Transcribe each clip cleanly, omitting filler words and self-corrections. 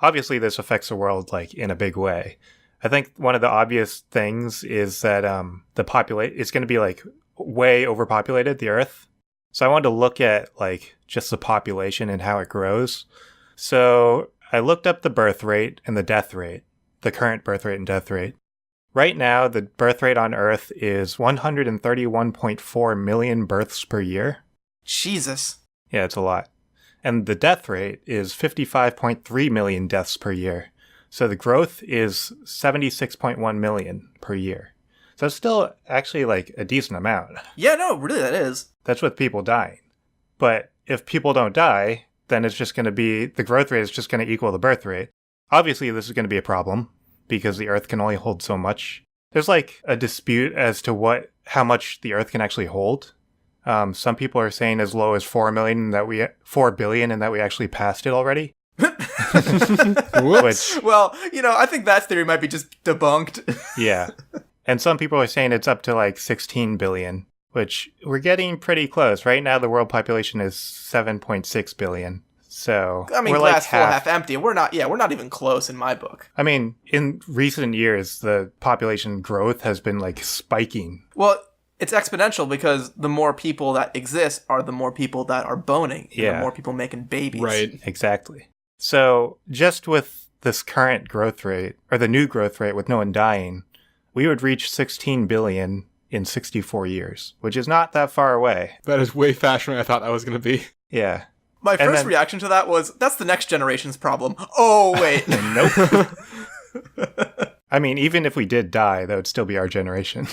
obviously this affects the world like in a big way. I think one of the obvious things is that it's going to be like way overpopulated, the Earth. So I wanted to look at like just the population and how it grows. So I looked up the birth rate and the death rate, the current birth rate and death rate. Right now, the birth rate on Earth is 131.4 million births per year. Jesus. Yeah, it's a lot. And the death rate is 55.3 million deaths per year. So the growth is 76.1 million per year. So it's still actually like a decent amount. Yeah, no, really that is. That's with people dying. But if people don't die, then it's just going to be, the growth rate is just going to equal the birth rate. Obviously, this is going to be a problem because the Earth can only hold so much. There's like a dispute as to how much the Earth can actually hold. Some people are saying as low as 4 billion and that we actually passed it already. Which, well, I think that theory might be just debunked. Yeah. And some people are saying it's up to like 16 billion, which we're getting pretty close. Right now, the world population is 7.6 billion. So I mean, we're glass like full, half empty. We're not even close in my book. I mean, in recent years, the population growth has been like spiking. Well, it's exponential because the more people that exist are the more people that are boning. Yeah. The more people making babies. Right. Exactly. So just with this current growth rate, or the new growth rate with no one dying, we would reach 16 billion in 64 years, which is not that far away. That is way faster than I thought that was going to be. Yeah. My first reaction to that was, that's the next generation's problem. Oh, wait. Nope. I mean, even if we did die, that would still be our generation.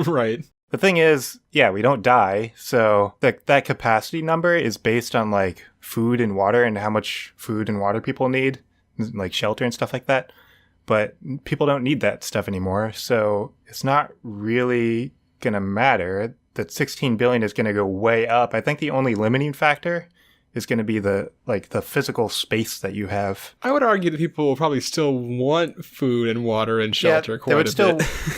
Right. The thing is, yeah, we don't die, so that capacity number is based on, like, food and water and how much food and water people need, like shelter and stuff like that. But people don't need that stuff anymore, so it's not really going to matter. That 16 billion is going to go way up. I think the only limiting factor is going to be the physical space that you have. I would argue that people will probably still want food and water and shelter quite a bit.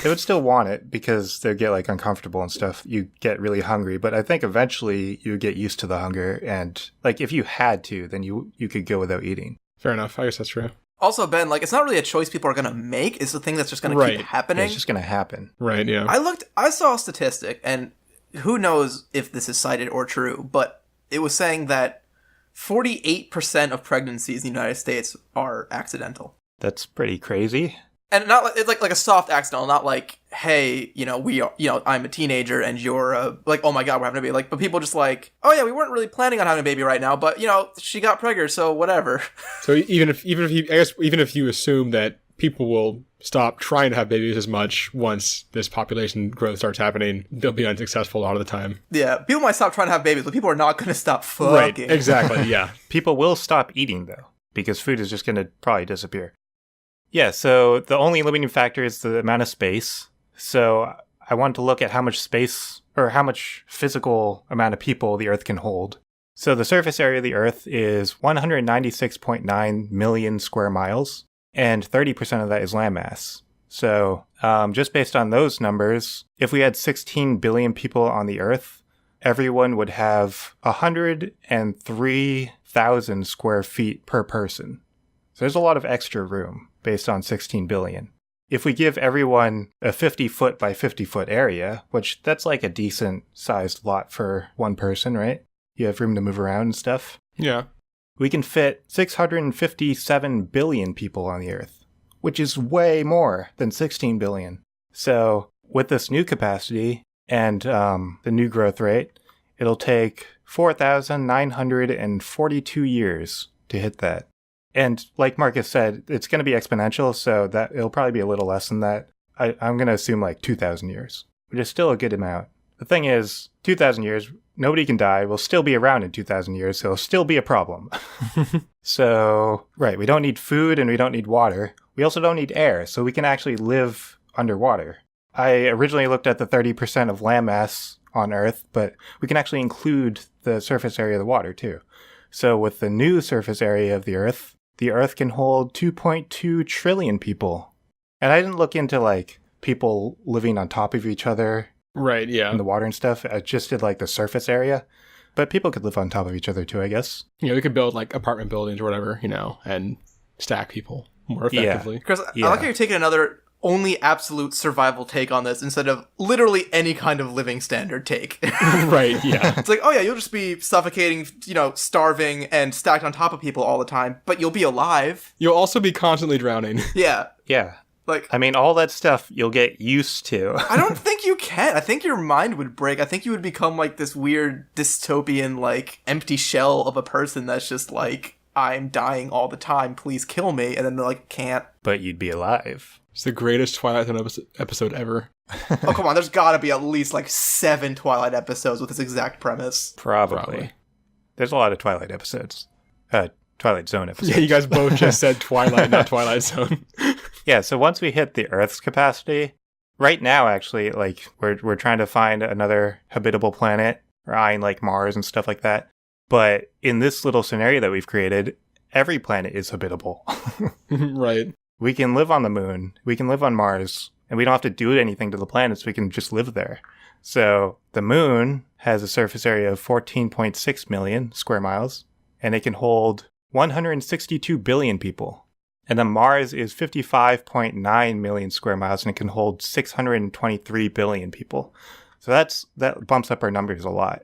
They would still want it because they get like uncomfortable and stuff. You get really hungry, but I think eventually you get used to the hunger, and like if you had to, then you could go without eating. Fair enough. I guess that's true. Also, Ben, like, it's not really a choice people are going to make. It's the thing that's just going to keep happening. Yeah, it's just going to happen. Right, yeah. I saw a statistic, and who knows if this is cited or true, but it was saying that 48% of pregnancies in the United States are accidental. That's pretty crazy. And not like it's like a soft accidental, not like, hey, I'm a teenager and you're like, oh my god, we're having a baby. Like, but people just like, oh yeah, we weren't really planning on having a baby right now, but she got pregnant, so whatever. So even if you assume that people will stop trying to have babies as much once this population growth starts happening, they'll be unsuccessful a lot of the time. Yeah, people might stop trying to have babies, but people are not going to stop fucking. Right, exactly, yeah. People will stop eating, though, because food is just going to probably disappear. Yeah, so the only limiting factor is the amount of space. So I wanted to look at how much space, or how much physical amount of people the Earth can hold. So the surface area of the Earth is 196.9 million square miles. And 30% of that is landmass. So just based on those numbers, if we had 16 billion people on the Earth, everyone would have 103,000 square feet per person. So there's a lot of extra room based on 16 billion. If we give everyone a 50-foot by 50-foot area, which that's like a decent sized lot for one person, right? You have room to move around and stuff. Yeah. We can fit 657 billion people on the Earth, which is way more than 16 billion. So with this new capacity and the new growth rate, it'll take 4,942 years to hit that. And like Marcus said, it's going to be exponential, so that it'll probably be a little less than that. I'm going to assume like 2,000 years, which is still a good amount. The thing is, 2,000 years, nobody can die. We'll still be around in 2,000 years, so it'll still be a problem. So, right, we don't need food and we don't need water. We also don't need air, so we can actually live underwater. I originally looked at the 30% of landmass on Earth, but we can actually include the surface area of the water, too. So with the new surface area of the Earth can hold 2.2 trillion people. And I didn't look into, like, people living on top of each other. Right, yeah. In the water and stuff. I just did like the surface area. But people could live on top of each other too, I guess. We could build like apartment buildings or whatever, and stack people more effectively. Because I like how you're taking another only absolute survival take on this instead of literally any kind of living standard take. Right, yeah. It's like, oh yeah, you'll just be suffocating, starving and stacked on top of people all the time, but you'll be alive. You'll also be constantly drowning. Yeah. Yeah. Like, I mean, all that stuff you'll get used to. I don't think you can. I think your mind would break. I think you would become like this weird dystopian, like, empty shell of a person that's just like, I'm dying all the time, please kill me. And then they're like, can't. But you'd be alive. It's the greatest Twilight Zone episode ever. Oh, come on. There's gotta be at least like 7 Twilight episodes with this exact premise. Probably. There's a lot of Twilight episodes. Twilight Zone episodes. Yeah, you guys both just said Twilight, not Twilight Zone. Yeah, so once we hit the Earth's capacity, right now, actually, like, we're trying to find another habitable planet, or eyeing, like, Mars and stuff like that. But in this little scenario that we've created, every planet is habitable. Right. We can live on the moon, we can live on Mars, and we don't have to do anything to the planets, we can just live there. So the moon has a surface area of 14.6 million square miles, and it can hold 162 billion people. And then Mars is 55.9 million square miles, and it can hold 623 billion people. So that bumps up our numbers a lot.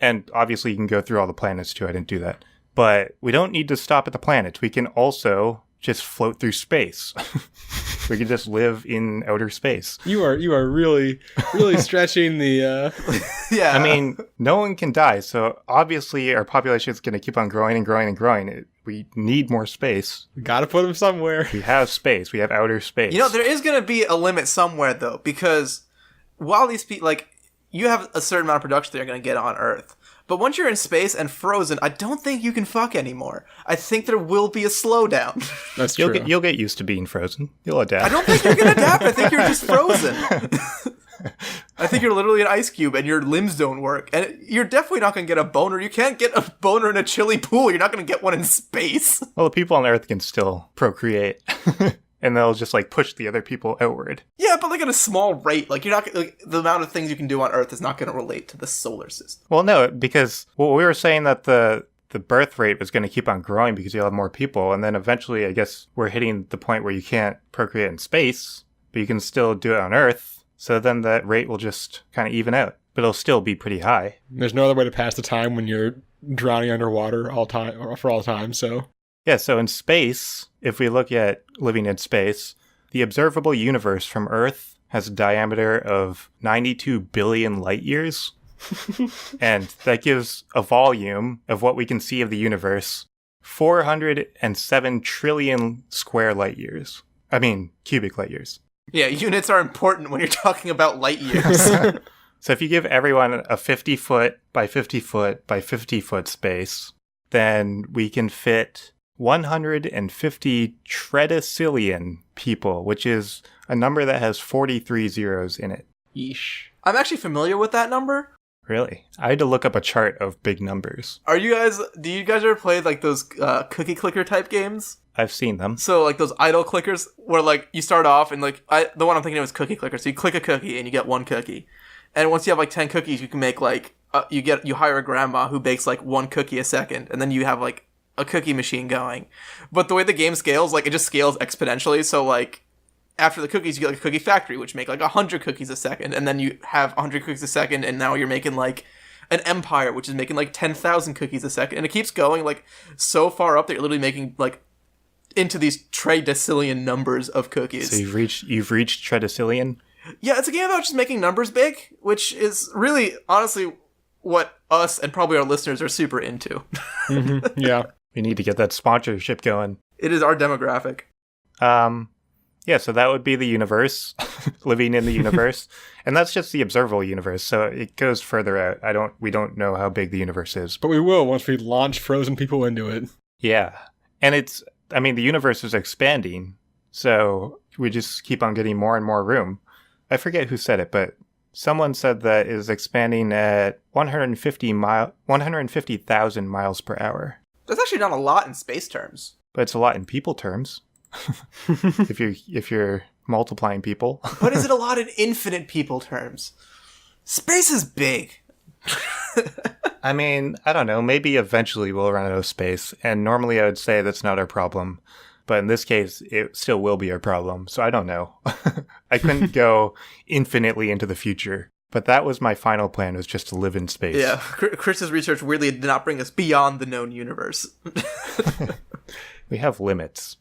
And obviously you can go through all the planets too, I didn't do that. But we don't need to stop at the planets. We can also just float through space. We can just live in outer space. You are really stretching the Yeah. I mean, no one can die, so obviously our population is going to keep on growing and growing and growing. We need more space. We gotta put them somewhere. We have space. We have outer space. There is going to be a limit somewhere, though, because while these people, like, you have a certain amount of production that you're going to get on Earth. But once you're in space and frozen, I don't think you can fuck anymore. I think there will be a slowdown. That's true. You'll get used to being frozen. You'll adapt. I don't think you're going to adapt. I think you're just frozen. I think you're literally an ice cube and your limbs don't work. And you're definitely not going to get a boner. You can't get a boner in a chilly pool. You're not going to get one in space. Well, the people on Earth can still procreate. And they'll just, like, push the other people outward. Yeah, but, like, at a small rate. Like, you're not, like, the amount of things you can do on Earth is not going to relate to the solar system. Well, no, because we were saying that the birth rate was going to keep on growing because you'll have more people. And then eventually, I guess, we're hitting the point where you can't procreate in space, but you can still do it on Earth. So then that rate will just kind of even out. But it'll still be pretty high. There's no other way to pass the time when you're drowning underwater for all time, so... Yeah, so in space, if we look at living in space, the observable universe from Earth has a diameter of 92 billion light years. And that gives a volume of what we can see of the universe, 407 trillion square light years. I mean, cubic light years. Yeah, units are important when you're talking about light years. So if you give everyone a 50 foot by 50 foot by 50 foot space, then we can fit 150 tredecillion people, which is a number that has 43 zeros in it. Yeesh. I'm actually familiar with that number. Really? I had to look up a chart of big numbers. Do you guys ever play, like, those cookie clicker type games? I've seen them. So, like, those idle clickers where, like, you start off and, like, the one I'm thinking of is cookie clicker. So you click a cookie and you get one cookie. And once you have, like, 10 cookies, you can make, like, you hire a grandma who bakes, like, one cookie a second. And then you have, like, a cookie machine going. But the way the game scales, like, it just scales exponentially. So, like, after the cookies, you get, like, a cookie factory, which make, like, 100 cookies a second. And then you have 100 cookies a second, and now you're making, like, an empire, which is making, like, 10,000 cookies a second. And it keeps going, like, so far up that you're literally making, like, into these tredecillion numbers of cookies. So you've reached tredecillion? Yeah, it's a game about just making numbers big, which is really, honestly, what us and probably our listeners are super into. Mm-hmm. Yeah. We need to get that sponsorship going. It is our demographic. Yeah, so that would be the universe, living in the universe. And that's just the observable universe, so it goes further out. We don't know how big the universe is. But we will once we launch frozen people into it. Yeah. And the universe is expanding, so we just keep on getting more and more room. I forget who said it, but someone said that it is expanding at 150,000 miles per hour. That's actually not a lot in space terms. But it's a lot in people terms. if you're multiplying people. But is it a lot in infinite people terms? Space is big. I mean, I don't know. Maybe eventually we'll run out of space. And normally I would say that's not our problem. But in this case, it still will be a problem. So I don't know. I couldn't go infinitely into the future. But that was my final plan, was just to live in space. Yeah, Chris's research weirdly did not bring us beyond the known universe. We have limits.